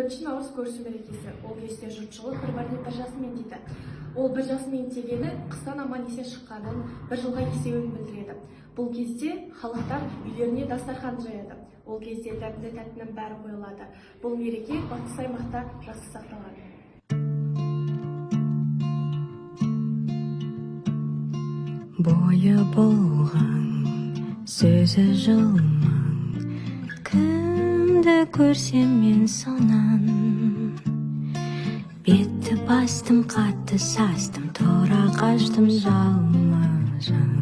14 наурыз көрісу мерекесі. Ол кезде жұртшылық бір-біріне бір жасымен дейді. Ол бір жасымен дегені қыстан аман есен шыққанын, бір жылға есеуін білдіреді. Бұл кезде халықтар үйлеріне дастархан жаяды. Ол кезде дәмді тәттінің бәрі қойылады. Бұл мереке батыс аймақта жақсы сақталған. Бойы болған сөзі жылмаң, кімді көрсем мен сонан. Бетті бастым, қатты састым, тұра қаштым жалма-жан.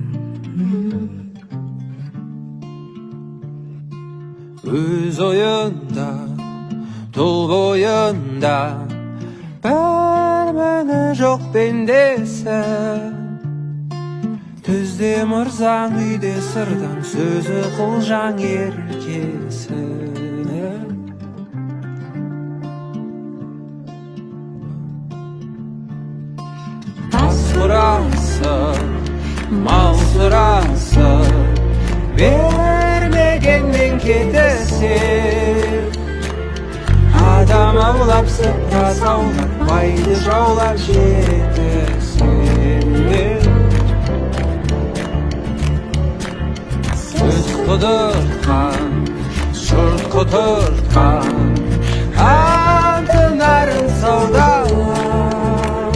Өз ойында, тұл бойында, бәрі жоқ пендесі. Түзде мырзаң, үйде сырдаң, сөзі қылжаң еркесі. Тас сұрасы, мал сұрасы, бермегенмен кетесі. Адам аулап, сыпыра саулап, байды жаулап жетесі. Söz kudurtkan, şurt kuturtkan, altınların savdalar.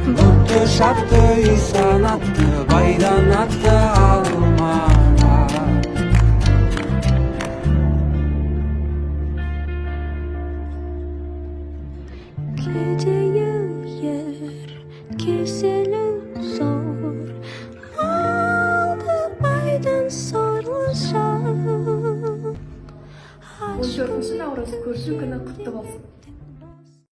Buttu şaptı, İhsan attı, baydan attı almalar. Geceyi yer, keseli zor, maldı baydan sorulacak. 14 наурыз көрісу күні құтты болсын.